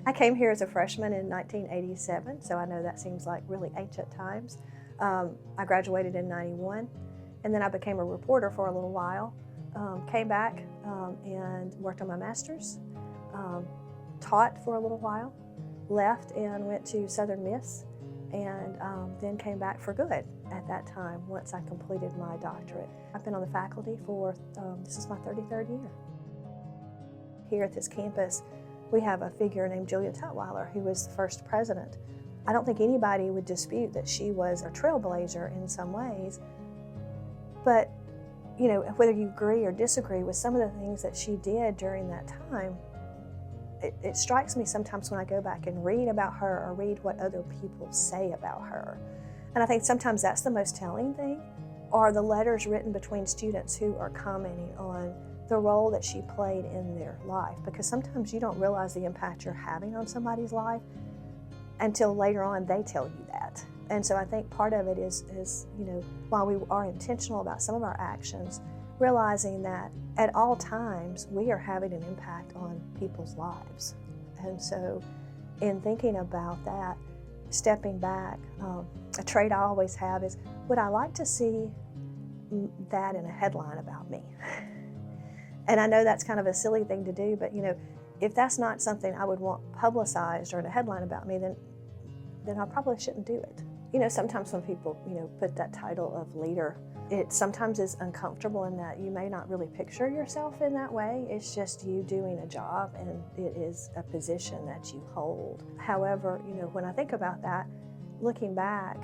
I came here as a freshman in 1987, so I know that seems like really ancient times. I graduated in 91, and then I became a reporter for a little while. Came back and worked on my master's, taught for a little while, left and went to Southern Miss, and then came back for good at that time once I completed my doctorate. I've been on the faculty for, this is my 33rd year. Here at this campus, we have a figure named Julia Tutwiler, who was the first president. I don't think anybody would dispute that she was a trailblazer in some ways, but you know, whether you agree or disagree with some of the things that she did during that time, it strikes me sometimes when I go back and read about her or read what other people say about her. And I think sometimes that's the most telling thing, are the letters written between students who are commenting on the role that she played in their life, because sometimes you don't realize the impact you're having on somebody's life until later on they tell you that. And so I think part of it is, you know, while we are intentional about some of our actions, realizing that at all times we are having an impact on people's lives. And so in thinking about that, stepping back, a trait I always have is, would I like to see that in a headline about me? And I know that's kind of a silly thing to do, but you know, if that's not something I would want publicized or in a headline about me, then I probably shouldn't do it. You know, sometimes when people, you know, put that title of leader, it sometimes is uncomfortable in that you may not really picture yourself in that way. It's just you doing a job and it is a position that you hold. However, you know, when I think about that, looking back,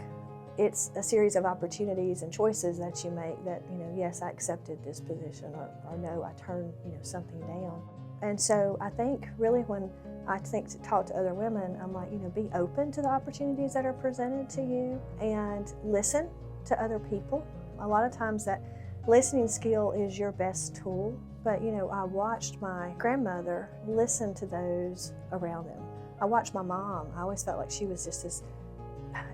it's a series of opportunities and choices that you make that, you know, yes, I accepted this position, or no, I turned, you know, something down. And so I think really when I think to talk to other women, I'm like, you know, be open to the opportunities that are presented to you and listen to other people. A lot of times that listening skill is your best tool, but you know, I watched my grandmother listen to those around them. I watched my mom. I always felt like she was just this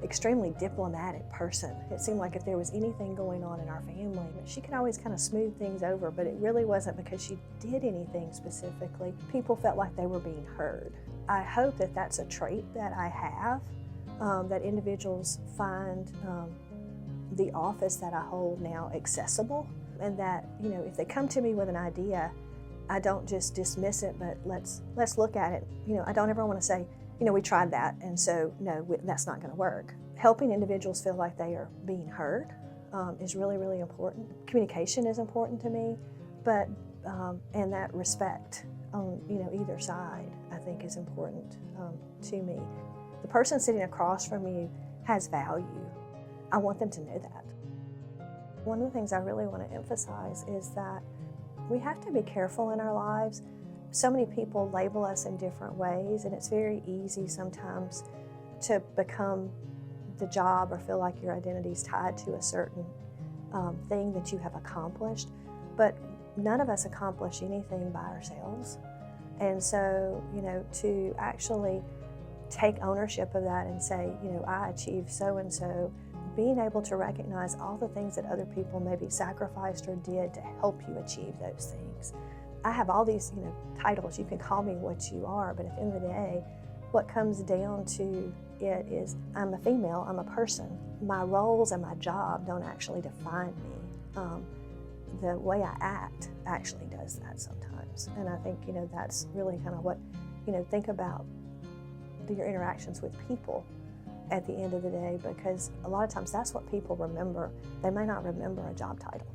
extremely diplomatic person. It seemed like if there was anything going on in our family, she could always kind of smooth things over, but it really wasn't because she did anything specifically. People felt like they were being heard. I hope that that's a trait that I have, that individuals find the office that I hold now accessible, and that, you know, if they come to me with an idea, I don't just dismiss it, but let's look at it. You know, I don't ever want to say, you know, we tried that, and so no, that's not going to work. Helping individuals feel like they are being heard is really, really important. Communication is important to me, but and that respect on, you know, either side, I think, is important to me. The person sitting across from you has value. I want them to know that. One of the things I really want to emphasize is that we have to be careful in our lives. So many people label us in different ways, and it's very easy sometimes to become the job or feel like your identity is tied to a certain thing that you have accomplished. But none of us accomplish anything by ourselves. And so, you know, to actually take ownership of that and say, you know, I achieved so-and-so, being able to recognize all the things that other people maybe sacrificed or did to help you achieve those things. I have all these, you know, titles. You can call me what you are, but at the end of the day, what comes down to it is I'm a female, I'm a person. My roles and my job don't actually define me. The way I act actually does that sometimes. And I think, you know, that's really kind of what, you know, think about your interactions with people at the end of the day, because a lot of times that's what people remember. They may not remember a job title.